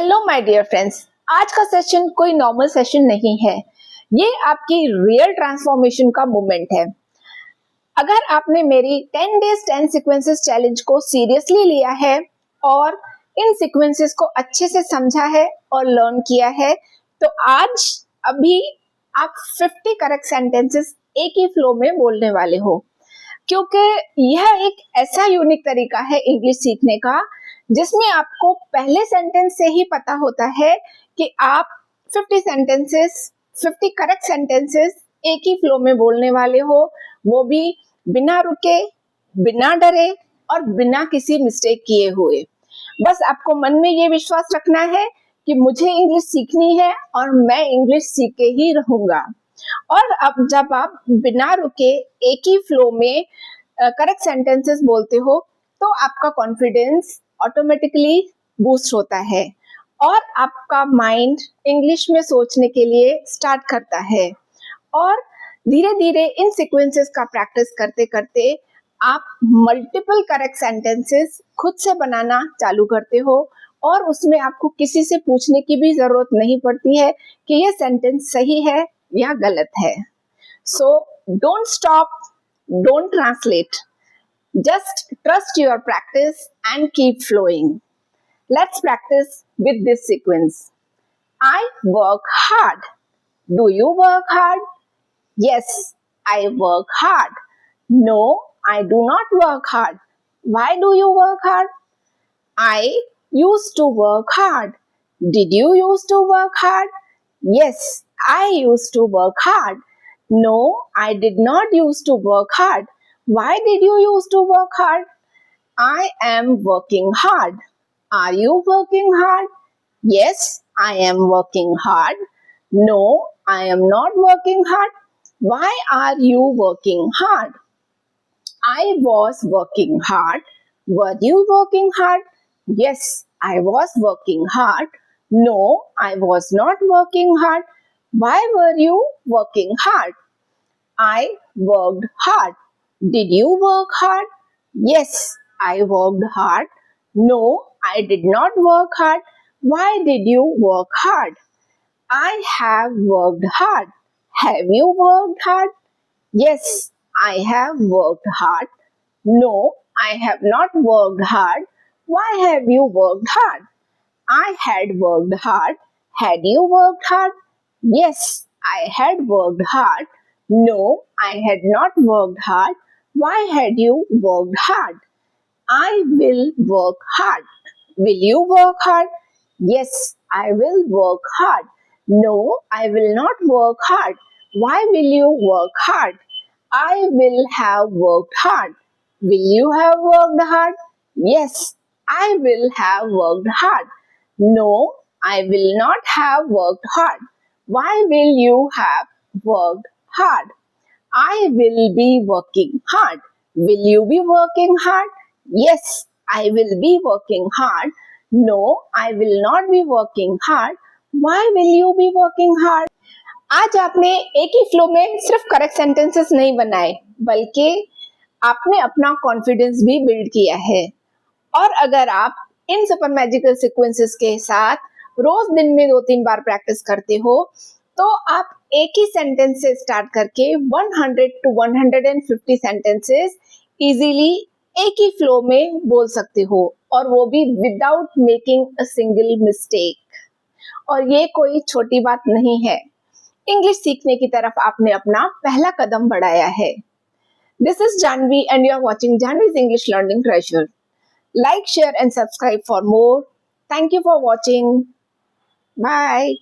Hello my dear friends, आज का session कोई नॉर्मल सेशन नहीं है। ये आपकी रियल ट्रांसफॉर्मेशन का मोमेंट है। अगर आपने मेरी 10 डेज 10 सीक्वेंसेस चैलेंज को सीरियसली लिया है और इन सीक्वेंसेस को अच्छे से समझा है और लर्न किया है, तो आज अभी आप 50 करेक्ट सेंटेंसेस एक ही फ्लो में बोलने वाले हो, क्योंकि यह एक ऐसा यूनिक तरीका है इंग्लिश सीखने का जिसमें आपको पहले सेंटेंस से ही पता होता है कि आप 50 सेंटेंसेस 50 करेक्ट सेंटेंसेस एक ही फ्लो में बोलने वाले हो, वो भी बिना रुके, बिना डरे और बिना किसी मिस्टेक किए हुए। बस आपको मन में ये विश्वास रखना है कि मुझे इंग्लिश सीखनी है और मैं इंग्लिश सीख के ही रहूंगा। और अब जब आप बिना रुके एक ही फ्लो में करेक्ट सेंटेंसेस बोलते हो तो आपका कॉन्फिडेंस ऑटोमेटिकली बूस्ट होता है और आपका माइंड इंग्लिश में सोचने के लिए स्टार्ट करता है। और धीरे धीरे इन सीक्वेंसेस का प्रैक्टिस करते करते आप मल्टीपल करेक्ट सेंटेंसेस खुद से बनाना चालू करते हो और उसमें आपको किसी से पूछने की भी जरूरत नहीं पड़ती है कि ये सेंटेंस सही है या गलत है। So don't stop, don't translate, just trust your practice and keep flowing. Let's practice with this sequence. I work hard. Do you work hard? Yes, I work hard. No, I do not work hard. Why do you work hard? I used to work hard. Did you used to work hard? Yes, I used to work hard. No, I did not used to work hard. Why did you used to work hard? I am working hard. Are you working hard? Yes, I am working hard. No, I am not working hard. Why are you working hard? I was working hard. Were you working hard? Yes, I was working hard. No, I was not working hard. Why were you working hard? I worked hard. Did you work hard? Yes, I worked hard. No, I did not work hard. Why did you work hard? I have worked hard. Have you worked hard? Yes, I have worked hard. No, I have not worked hard. Why have you worked hard? I had worked hard. Had you worked hard? Yes, I had worked hard. No, I had not worked hard. Why had you worked hard? I will work hard. Will you work hard? Yes, I will work hard. No, I will not work hard. Why will you work hard? I will have worked hard. Will you have worked hard? Yes, I will have worked hard. No, I will not have worked hard. Why will you have worked hard? I will be working hard. Will you be working hard? Yes, I will be working hard. No, I will not be working hard. Why will you be working hard? आज आपने एक ही flow में सिर्फ correct sentences नहीं बनाए, बल्कि आपने अपना कॉन्फिडेंस भी बिल्ड किया है। और अगर आप इन सुपर मैजिकल सीक्वेंसेस के साथ रोज दिन में 2-3 बार प्रैक्टिस करते हो तो आप एक ही सेंटेंस से स्टार्ट करके 100 to 150 सेंटेंसेस इजीली एक ही फ्लो में बोल सकते हो, और वो भी without making a single mistake. और ये कोई छोटी बात नहीं है, इंग्लिश सीखने की तरफ आपने अपना पहला कदम बढ़ाया है। This is Janvi and you are watching Janvi's English learning treasure. Like, share and subscribe for more. Thank you for watching. Bye.